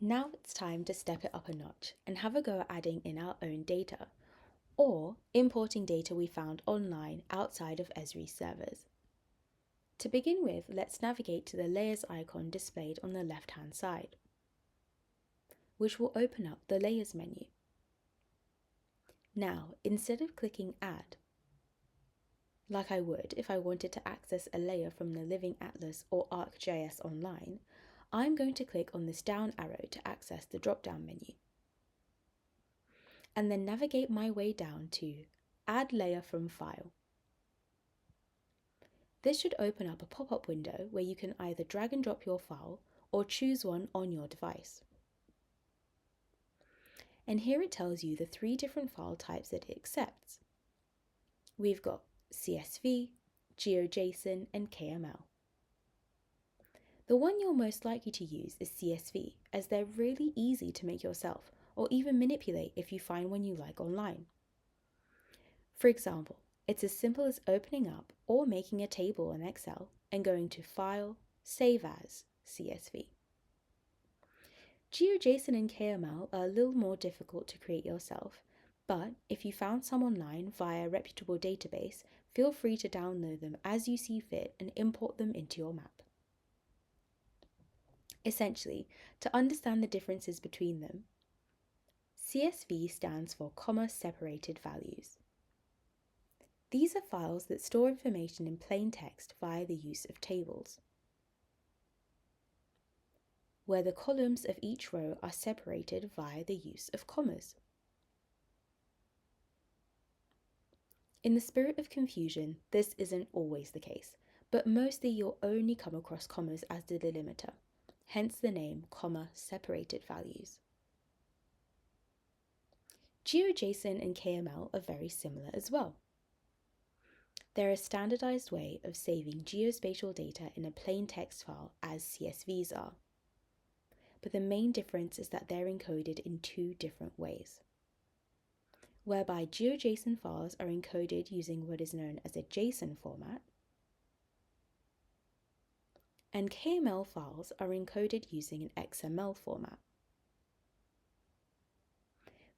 Now it's time to step it up a notch and have a go at adding in our own data, or importing data we found online outside of Esri's servers. To begin with, let's navigate to the Layers icon displayed on the left-hand side, which will open up the Layers menu. Now, instead of clicking Add, like I would if I wanted to access a layer from the Living Atlas or ArcGIS Online, I'm going to click on this down arrow to access the drop-down menu, and then navigate my way down to Add Layer from File. This should open up a pop-up window where you can either drag and drop your file or choose one on your device. And here it tells you the 3 different file types that it accepts. We've got CSV, GeoJSON, and KML. The one you're most likely to use is CSV, as they're really easy to make yourself or even manipulate if you find one you like online. For example, it's as simple as opening up or making a table in Excel and going to File, Save As, CSV. GeoJSON and KML are a little more difficult to create yourself, but if you found some online via a reputable database, feel free to download them as you see fit and import them into your map. Essentially, to understand the differences between them, CSV stands for comma-separated values. These are files that store information in plain text via the use of tables, where the columns of each row are separated via the use of commas. In the spirit of confusion, this isn't always the case, but mostly you'll only come across commas as the delimiter, hence the name comma-separated values. GeoJSON and KML are very similar as well. They're a standardized way of saving geospatial data in a plain text file as CSVs are. But the main difference is that they're encoded in 2 different ways, whereby GeoJSON files are encoded using what is known as a JSON format, and KML files are encoded using an XML format.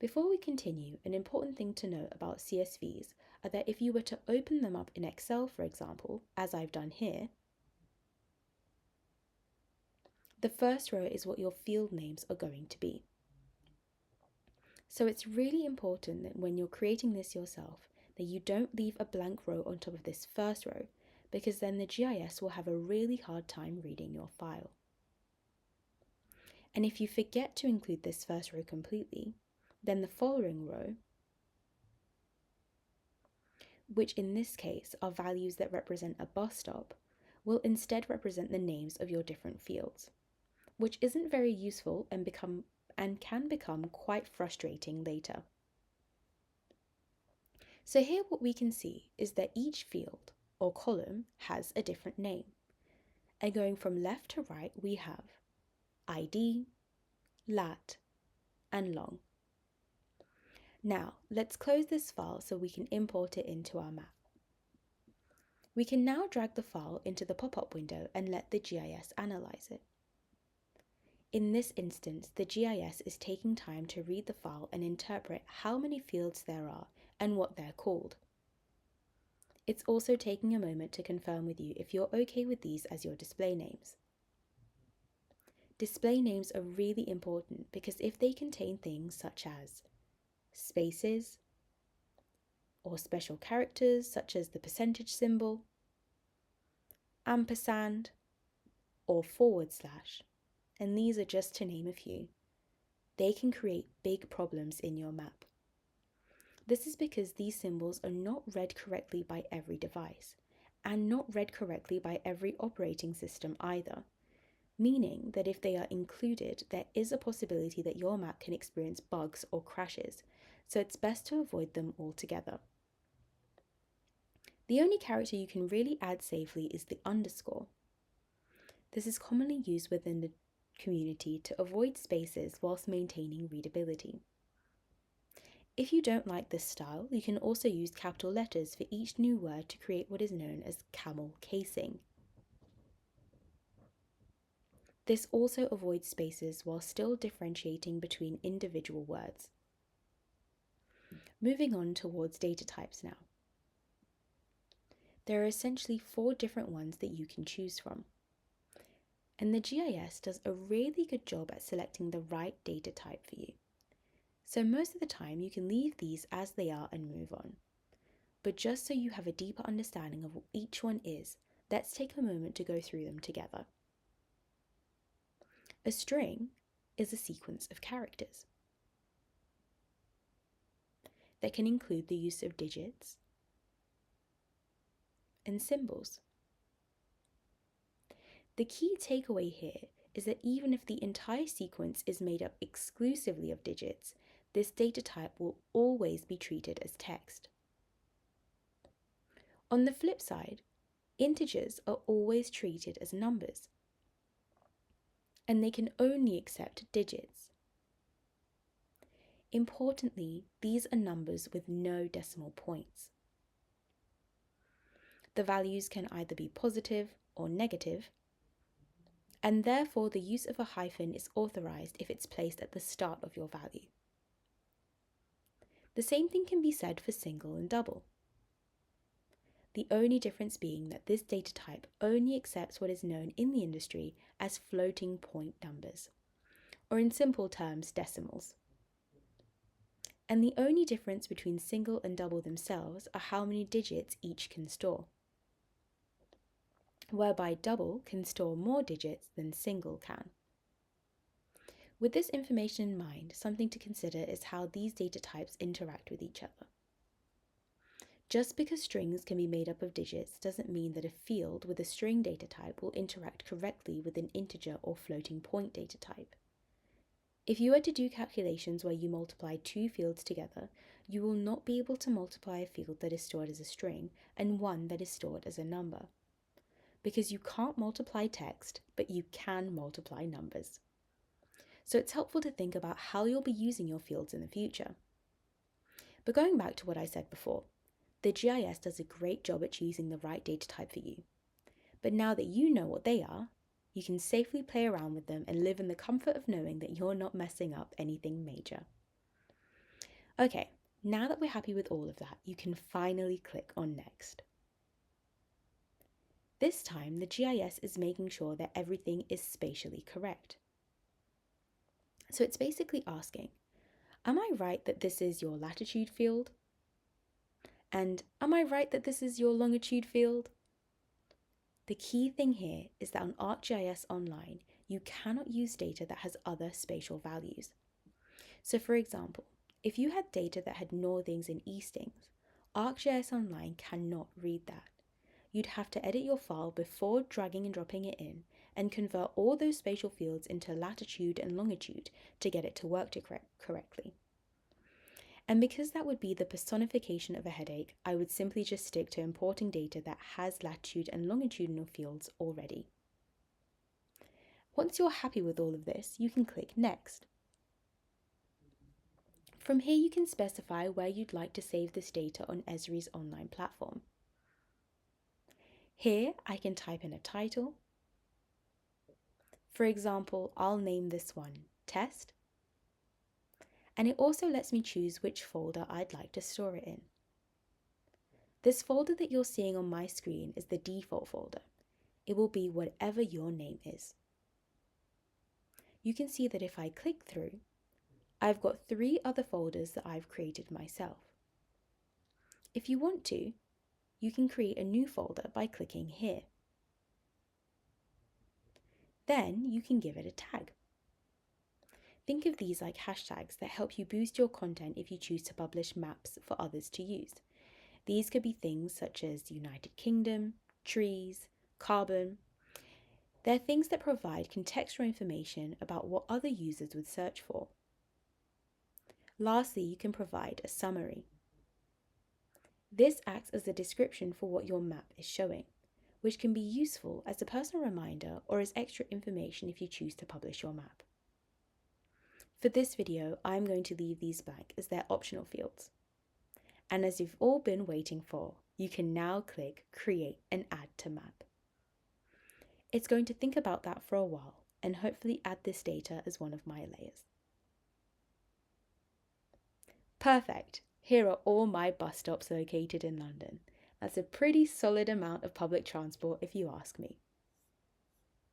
Before we continue, an important thing to note about CSVs are that if you were to open them up in Excel, for example, as I've done here, the first row is what your field names are going to be. So it's really important that when you're creating this yourself, that you don't leave a blank row on top of this first row, because then the GIS will have a really hard time reading your file. And if you forget to include this first row completely, then the following row, which in this case are values that represent a bus stop, will instead represent the names of your different fields, which isn't very useful and can become quite frustrating later. So here what we can see is that each field or column has a different name. And going from left to right, we have ID, lat, and long. Now, let's close this file so we can import it into our map. We can now drag the file into the pop-up window and let the GIS analyze it. In this instance, the GIS is taking time to read the file and interpret how many fields there are and what they're called. It's also taking a moment to confirm with you if you're okay with these as your display names. Display names are really important because if they contain things such as spaces or special characters such as the percentage symbol, ampersand, or /, and these are just to name a few, they can create big problems in your map. This is because these symbols are not read correctly by every device, and not read correctly by every operating system either, meaning that if they are included, there is a possibility that your map can experience bugs or crashes, so it's best to avoid them altogether. The only character you can really add safely is the underscore. This is commonly used within the community to avoid spaces whilst maintaining readability. If you don't like this style, you can also use capital letters for each new word to create what is known as camel casing. This also avoids spaces while still differentiating between individual words. Moving on towards data types now. There are essentially 4 different ones that you can choose from. And the GIS does a really good job at selecting the right data type for you. So most of the time you can leave these as they are and move on. But just so you have a deeper understanding of what each one is, let's take a moment to go through them together. A string is a sequence of characters that can include the use of digits and symbols. The key takeaway here is that even if the entire sequence is made up exclusively of digits, this data type will always be treated as text. On the flip side, integers are always treated as numbers, and they can only accept digits. Importantly, these are numbers with no decimal points. The values can either be positive or negative, and therefore the use of a hyphen is authorized if it's placed at the start of your value. The same thing can be said for single and double. The only difference being that this data type only accepts what is known in the industry as floating point numbers, or in simple terms, decimals. And the only difference between single and double themselves are how many digits each can store, whereby double can store more digits than single can. With this information in mind, something to consider is how these data types interact with each other. Just because strings can be made up of digits doesn't mean that a field with a string data type will interact correctly with an integer or floating point data type. If you were to do calculations where you multiply 2 fields together, you will not be able to multiply a field that is stored as a string and one that is stored as a number. Because you can't multiply text, but you can multiply numbers. So it's helpful to think about how you'll be using your fields in the future. But going back to what I said before, the GIS does a great job at choosing the right data type for you. But now that you know what they are, you can safely play around with them and live in the comfort of knowing that you're not messing up anything major. Okay, now that we're happy with all of that, you can finally click on Next. This time, the GIS is making sure that everything is spatially correct. So it's basically asking, am I right that this is your latitude field? And am I right that this is your longitude field? The key thing here is that on ArcGIS Online, you cannot use data that has other spatial values. So for example, if you had data that had northings and eastings, ArcGIS Online cannot read that. You'd have to edit your file before dragging and dropping it in and convert all those spatial fields into latitude and longitude to get it to work correctly. And because that would be the personification of a headache, I would simply just stick to importing data that has latitude and longitudinal fields already. Once you're happy with all of this, you can click Next. From here you can specify where you'd like to save this data on Esri's online platform. Here I can type in a title. For example, I'll name this one Test. And it also lets me choose which folder I'd like to store it in. This folder that you're seeing on my screen is the default folder. It will be whatever your name is. You can see that if I click through, I've got 3 other folders that I've created myself. If you want to, you can create a new folder by clicking here. Then you can give it a tag. Think of these like hashtags that help you boost your content if you choose to publish maps for others to use. These could be things such as United Kingdom, trees, carbon. They're things that provide contextual information about what other users would search for. Lastly, you can provide a summary. This acts as a description for what your map is showing, which can be useful as a personal reminder or as extra information if you choose to publish your map. For this video, I'm going to leave these blank as they're optional fields. And as you've all been waiting for, you can now click Create and Add to Map. It's going to think about that for a while, and hopefully add this data as one of my layers. Perfect! Here are all my bus stops located in London. That's a pretty solid amount of public transport if you ask me.